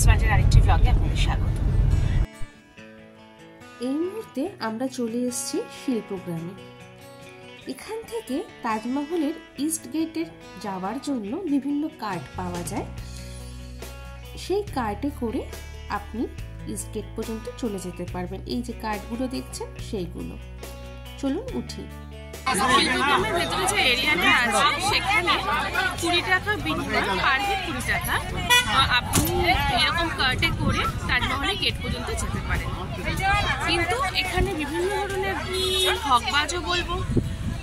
প্লান্টের আরেকটি ব্লগে আপনাদের স্বাগত। এই মুহূর্তে আমরা চলে এসেছি শিল্পগ্রামে। এখান থেকে তাজমহলের ইস্ট গেটের যাওয়ার জন্য বিভিন্ন কার্ট পাওয়া যায়। সেই কার্টে করে আপনি ইস্ট গেট পর্যন্ত চলে যেতে পারবেন। এই যে কার্টগুলো দেখছেন সেইগুলো। চলুন উঠি। শিল্পগ্রামের ভেতরে যে এরিয়াটা আছে সেখানে 20 টাকা বিনিময়ে পার হেড 20 টাকা আপনি এরকম কার্টে করে তাজমহলের গেট পর্যন্ত যেতে পারেন। কিন্তু এখানে বিভিন্ন ধরনের ঠকবাজও বলবো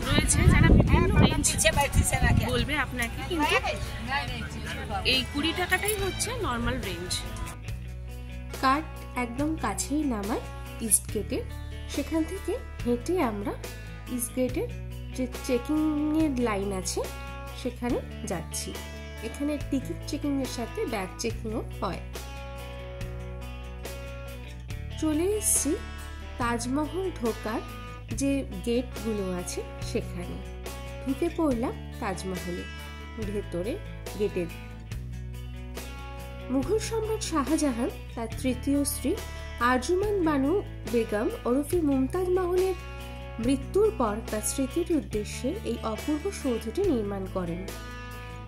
রয়েছে, যারা বিভিন্ন রেঞ্জ বলবে আপনাকে, কিন্তু এই 20 টাকাটাই হচ্ছে নর্মাল রেঞ্জ। কার্ট একদম কাছেই নামায় ইস্ট গেটের। সেখান থেকে হেঁটে আমরা ইস্ট গেটের যে চেকিং এর লাইন আছে সেখানে যাচ্ছি। এখানে টিকিট চেকিং এর সাথে ব্যাগ চেকিংও হয়। চলে এসেছি তাজমহল ঢোকার যে গেটগুলো আছে সেখানে। ঢুকে পড়লাম তাজমহলে ভেতরে গেটের। মুঘল সম্রাট শাহজাহান তার তৃতীয় স্ত্রী আরজুমান বানু বেগম ওরফে মুমতাজ মহলের মৃত্যুর পর তার স্মৃতির উদ্দেশ্যে এই অপূর্ব সৌধটি নির্মাণ করেন।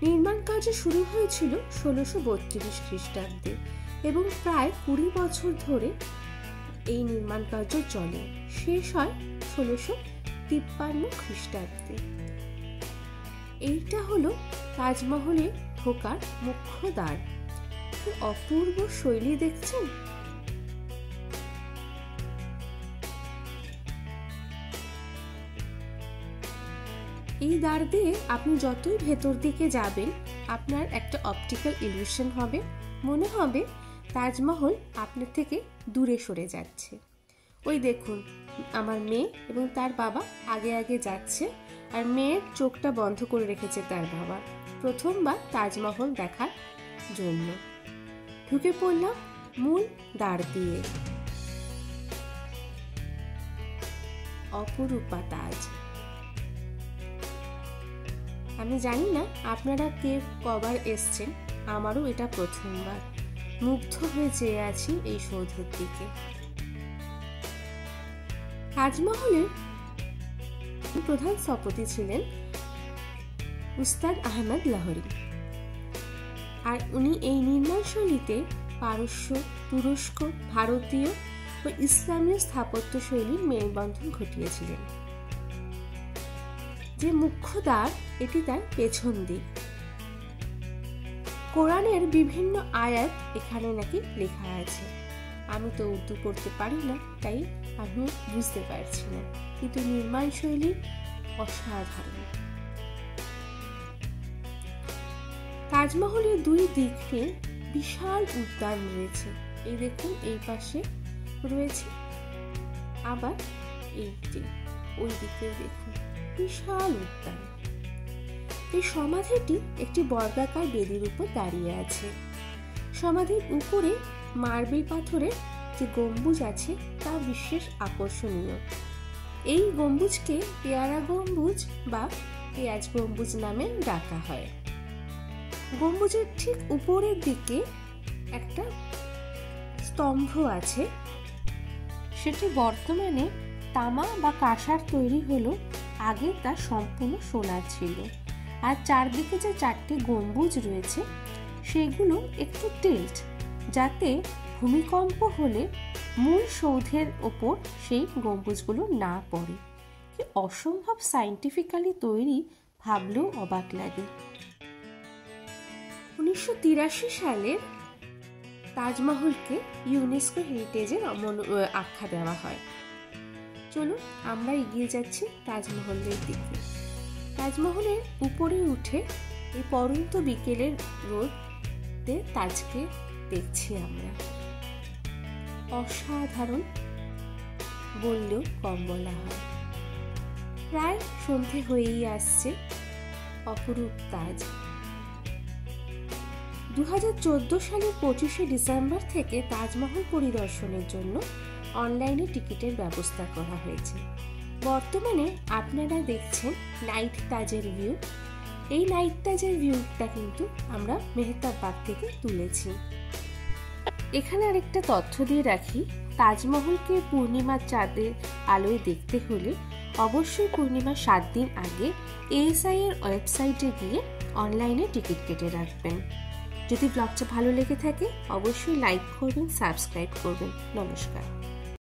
নির্মাণ কাজ শুরু হয়েছিল 1632 খ্রিস্টাব্দে এবং প্রায় 20 বছর ধরে এই নির্মাণ কার্য চলে। শেষ হয় 1653 খ্রিস্টাব্দে। এইটা হলো তাজমহলে ঢোকার মুখ্য দ্বার। অপূর্ব শৈলী দেখছেন। এই দ্বার দিয়ে আপনি যতই ভেতর দিকে যাবেন আপনার একটা অপটিক্যাল ইলিউশন হবে, মনে হবে তাজমহল আপনার থেকে দূরে সরে যাচ্ছে। ওই দেখুন আমার মেয়ে এবং তার বাবা আগে আগে যাচ্ছে, আর মেয়ের চোখটা বন্ধ করে রেখেছে তার বাবা প্রথমবার তাজমহল দেখার জন্য। ঢুকে পড়লাম মূল দ্বার দিয়ে। অপরূপা তাজ। আমি জানি না আপনারা কে কবার এসছেন, আমারও এটা প্রথমবার। মুগ্ধ হয়ে চেয়ে আছি এই সৌধের দিকে। তাজমহলের প্রধান স্থপতি ছিলেন উস্তাদ আহমদ লাহোরী, আর উনি এই নির্মাণ শৈলীতে পারস্য, তুরস্ক, ভারতীয় ও ইসলামীয় স্থাপত্য শৈলীর মেলবন্ধন ঘটিয়েছিলেন। যে মুখ্য দ্বার এটি তার পেছন দিক। কোরআনের বিভিন্ন আয়াত এখানে নাকি লেখা আছে। আমি তো উর্দু পড়তে পারি না, তাই আমি বুঝতে পারছি না, কিন্তু নির্মাণ শৈলী অসাধারণ। তাজমহলের দুই দিকে বিশাল উদ্যান রয়েছে। এই দেখুন এই পাশে রয়েছে, আবার এই যে ওই দিকে দেখুন বিশাল উদ্যান। এই সমাধিটি একটি বর্গাকার বেদির উপর দাঁড়িয়ে আছে। সমাধির উপরে মার্বেল পাথরের যে গম্বুজ আছে তা বিশেষ আকর্ষণীয়। এই গম্বুজকে পেয়ারা গম্বুজ বা পেঁয়াজ গম্বুজ নামে ডাকা হয়। গম্বুজের ঠিক উপরের দিকে একটা স্তম্ভ আছে, সেটি বর্তমানে তামা বা কাঁসার তৈরি হলো, আগে তা সম্পূর্ণ সোনার ছিল। আর চারদিকে যে 4টি গম্বুজ রয়েছে সেগুলো একটু টিল্ট, যাতে ভূমিকম্প হলে মূল সৌধের ওপর সেই গম্বুজগুলো না পড়ে। কি অসম্ভব সায়েন্টিফিক্যালি তৈরি, ভাবলেও অবাক লাগে। 1983 সালে তাজমহলকে ইউনেস্কো হেরিটেজের আখ্যা দেওয়া হয়। চলুন আমরা এগিয়ে যাচ্ছি তাজমহলের দিকে। তাজমহলের উপরে উঠে এই পরন্ত বিকেলের রোদে তাজকে দেখছি আমরা। অসাধারণ বললেও কম বলা হয়। প্রায় সন্ধে হয়েই আসছে। অপরূপ তাজ। 2014 সালের 25শে ডিসেম্বর থেকে তাজমহল পরিদর্শনের জন্য অনলাইনে টিকিটের ব্যবস্থা করা হয়েছে। বর্তমানে আপনারা দেখছেন নাইট তাজের ভিউ। এই নাইট তাজের ভিউটা কিন্তু আমরা মেহতাব বাগ থেকে তুলেছি। এখানে আরেকটা তথ্য দিয়ে রাখি, তাজমহলকে পূর্ণিমার চাঁদের আলোয় দেখতে হলে অবশ্যই পূর্ণিমার 7 দিন আগে ASI এর ওয়েবসাইটে গিয়ে অনলাইনে টিকিট কেটে রাখবেন। যদি ব্লগটা ভালো লেগে থাকে অবশ্যই লাইক করবেন, সাবস্ক্রাইব করবেন। নমস্কার।